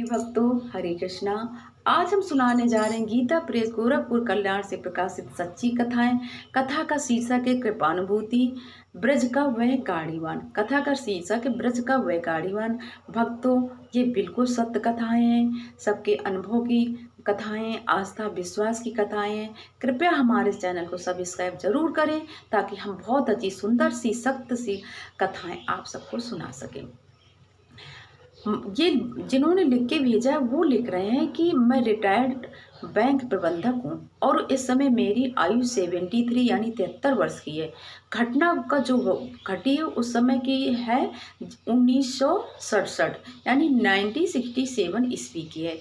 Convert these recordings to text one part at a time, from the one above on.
भक्तों, हरे कृष्णा। आज हम सुनाने जा रहे हैं गीता प्रेस गोरखपुर कल्याण से प्रकाशित सच्ची कथाएं। कथा का शीर्षक है कृपानुभूति। ब्रज का वह गाड़ीवान। कथा का शीर्षक है ब्रज का वह गाड़ीवान। भक्तों, ये बिल्कुल सत्य कथाएं हैं, सबके अनुभव की कथाएं, आस्था विश्वास की कथाएं हैं। कृपया हमारे चैनल को सब्सक्राइब जरूर करें ताकि हम बहुत अच्छी सुंदर सी सत्य सी कथाएं आप सबको सुना सकें। ये जिन्होंने लिख के भेजा है वो लिख रहे हैं कि मैं रिटायर्ड बैंक प्रबंधक हूँ और इस समय मेरी आयु 73 यानी 73 वर्ष की है। घटना का जो घटी है उस समय की है 1967 यानी 1967 ईस्वी की है,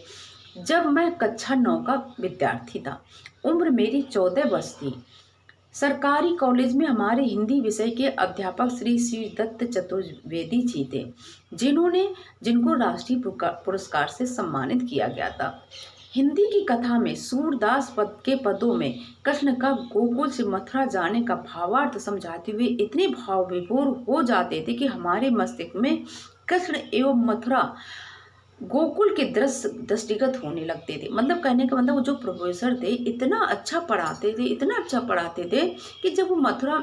जब मैं कक्षा 9 का विद्यार्थी था। उम्र मेरी 14 वर्ष थी। सरकारी कॉलेज में हमारे हिंदी विषय के अध्यापक श्री शिव दत्त चतुर्वेदी जी थे, जिनको राष्ट्रीय पुरस्कार से सम्मानित किया गया था। हिंदी की कथा में सूरदास पद के पदों में कृष्ण का गोकुल से मथुरा जाने का भावार्थ समझाते हुए इतने भाव विभोर हो जाते थे कि हमारे मस्तिष्क में कृष्ण एवं मथुरा गोकुल के दृश्य दृष्टिगत होने लगते थे। मतलब कहने का मतलब वो जो प्रोफेसर थे इतना अच्छा पढ़ाते थे कि जब वो मथुरा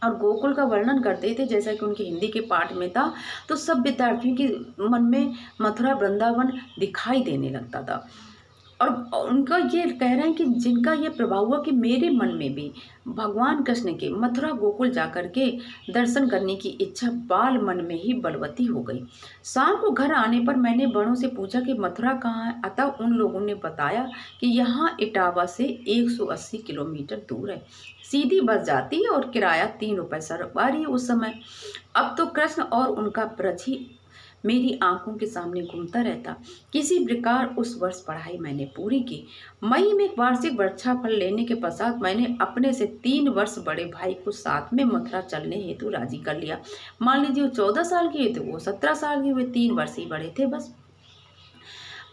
और गोकुल का वर्णन करते थे, जैसा कि उनके हिंदी के पाठ में था, तो सब विद्यार्थियों के मन में मथुरा वृंदावन दिखाई देने लगता था। और उनका ये कह रहे हैं कि जिनका ये प्रभाव हुआ कि मेरे मन में भी भगवान कृष्ण के मथुरा गोकुल जाकर के दर्शन करने की इच्छा बाल मन में ही बलवती हो गई। शाम को घर आने पर मैंने बड़ों से पूछा कि मथुरा कहाँ है, अतः उन लोगों ने बताया कि यहाँ इटावा से 180 किलोमीटर दूर है। सीधी बस जाती है और किराया 3 रुपये सरकारी है उस समय। अब तो कृष्ण और उनका ब्रज ही मेरी आंखों के सामने घूमता रहता। किसी प्रकार उस वर्ष पढ़ाई मैंने पूरी की। मई में वार्षिक वृक्षाफल लेने के पश्चात मैंने अपने से 3 वर्ष बड़े भाई को साथ में मथुरा चलने हेतु राजी कर लिया। मान लीजिए वो 14 साल के थे, वो 17 साल के हुए, 3 वर्ष ही बड़े थे बस।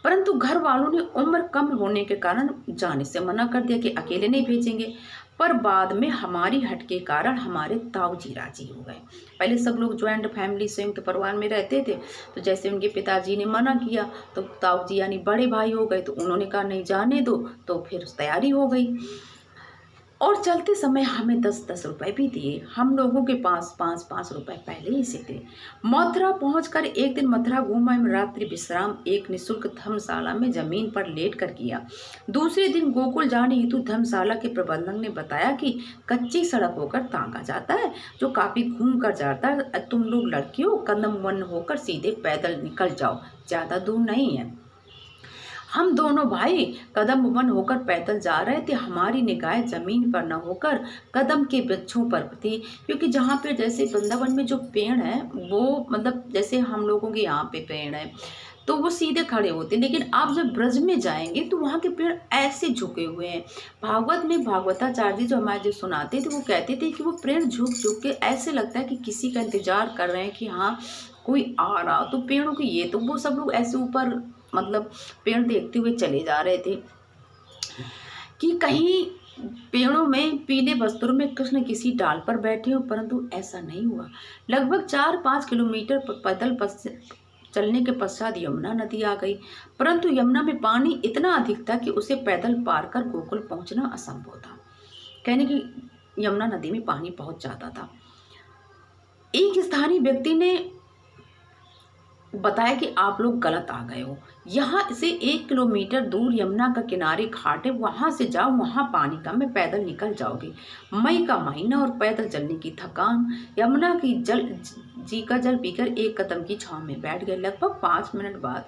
परंतु घर वालों ने उम्र कम होने के कारण जाने से मना कर दिया कि अकेले नहीं भेजेंगे। पर बाद में हमारी हट के कारण हमारे ताऊ जी राजी हो गए। पहले सब लोग ज्वाइंट फैमिली संयुक्त परिवार में रहते थे, तो जैसे उनके पिताजी ने मना किया तो ताऊ जी यानी बड़े भाई हो गए, तो उन्होंने कहा नहीं जाने दो, तो फिर तैयारी हो गई। और चलते समय हमें 10-10 रुपए भी दिए। हम लोगों के पास 5-5 रुपए पहले ही से थे। मथुरा पहुंचकर एक दिन मथुरा घूमा, रात्रि विश्राम एक निःशुल्क धर्मशाला में जमीन पर लेट कर किया। दूसरे दिन गोकुल जाने हेतु धर्मशाला के प्रबंधक ने बताया कि कच्ची सड़क होकर तांगा जाता है, जो काफी घूम कर जाता है। तुम लोग लड़कियों कदम वन होकर सीधे पैदल निकल जाओ, ज्यादा दूर नहीं है। हम दोनों भाई कदम वन होकर पैदल जा रहे थे। हमारी निगाहें जमीन पर न होकर कदम के वृक्षों पर थी, क्योंकि जहाँ पे जैसे वृंदावन में जो पेड़ है वो मतलब जैसे हम लोगों के यहाँ पे पेड़ है तो वो सीधे खड़े होते, लेकिन आप जब ब्रज में जाएंगे तो वहाँ के पेड़ ऐसे झुके हुए हैं। भागवत में भागवताचार्य जी जो हमारे जो सुनाते थे वो कहते थे कि वो पेड़ झुक झुक के ऐसे लगता है कि किसी का इंतजार कर रहे हैं कि हाँ कोई आ रहा। तो पेड़ों की ये तो वो सब लोग ऐसे ऊपर मतलब पेड़ देखते हुए चले जा रहे थे कि कहीं पेड़ों में पीले वस्त्रों में कृष्ण किसी डाल पर बैठे हो, परंतु ऐसा नहीं हुआ। लगभग 4-5 किलोमीटर पैदल चलने के पश्चात यमुना नदी आ गई, परंतु यमुना में पानी इतना अधिक था कि उसे पैदल पार कर गोकुल पहुंचना असंभव था। कहने की यमुना नदी में पानी बहुत ज्यादा था। एक स्थानीय व्यक्ति ने बताया कि आप लोग गलत आ गए हो, यहाँ से 1 किलोमीटर दूर यमुना का किनारे घाट है, वहां से जाओ, वहां पानी कम है, पैदल निकल जाओगे। मई का महीना और पैदल चलने की थकान। यमुना की जल पीकर एक कदम की छांव में बैठ गए। लगभग 5 मिनट बाद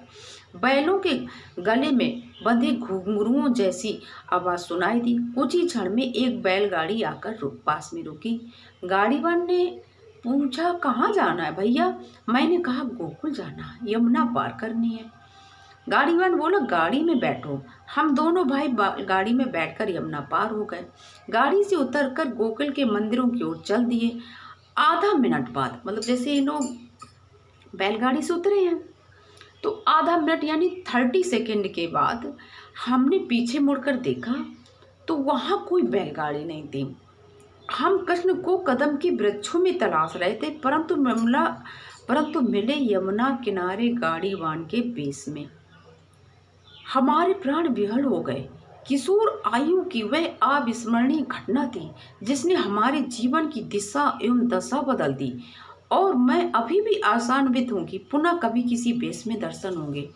बैलों के गले में बंधे घुंघरुओं जैसी आवाज सुनाई दी। कुछ ही क्षण में एक बैलगाड़ी आकर पास में रुकी। गाड़ीवान ने पूछा कहाँ जाना है भैया? मैंने कहा गोकुल जाना है, यमुना पार करनी है। गाड़ीवान बोला गाड़ी में बैठो। हम दोनों भाई गाड़ी में बैठकर यमुना पार हो गए। गाड़ी से उतरकर गोकुल के मंदिरों की ओर चल दिए। आधा मिनट बाद मतलब जैसे ये लोग बैलगाड़ी से उतरे हैं तो आधा मिनट यानी 30 सेकेंड के बाद हमने पीछे मुड़कर देखा तो वहाँ कोई बैलगाड़ी नहीं थी। हम कृष्ण को कदम के वृक्षों में तलाश रहे थे, परंतु मिले यमुना किनारे गाड़ीवान के बेस में। हमारे प्राण विहल हो गए। किशोर आयु की वह अविस्मरणीय घटना थी जिसने हमारे जीवन की दिशा एवं दशा बदल दी, और मैं अभी भी आशान्वित हूँ कि पुनः कभी किसी वेश में दर्शन होंगे।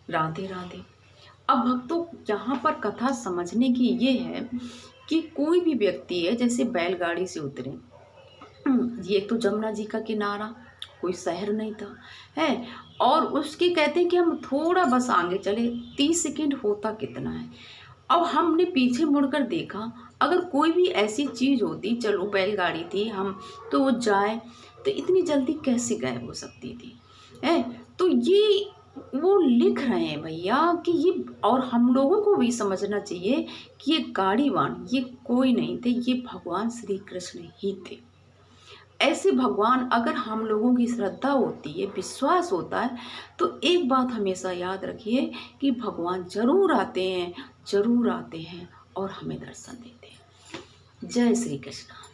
राधे राधे। अब भक्तों, यहाँ पर कथा समझने की ये है कि कोई भी व्यक्ति है, जैसे बैलगाड़ी से उतरे, ये तो जमुना जी का किनारा, कोई शहर नहीं था है, और उसके कहते हैं कि हम थोड़ा बस आगे चले, 30 सेकंड होता कितना है। अब हमने पीछे मुड़कर देखा, अगर कोई भी ऐसी चीज़ होती, चलो बैलगाड़ी थी, हम तो वो जाए, तो इतनी जल्दी कैसे गायब हो सकती थी है। तो ये वो लिख रहे हैं भैया कि ये, और हम लोगों को भी समझना चाहिए कि ये गाड़ीवान ये कोई नहीं थे, ये भगवान श्री कृष्ण ही थे। ऐसे भगवान, अगर हम लोगों की श्रद्धा होती है, विश्वास होता है, तो एक बात हमेशा याद रखिए कि भगवान जरूर आते हैं, जरूर आते हैं और हमें दर्शन देते हैं। जय श्री कृष्ण।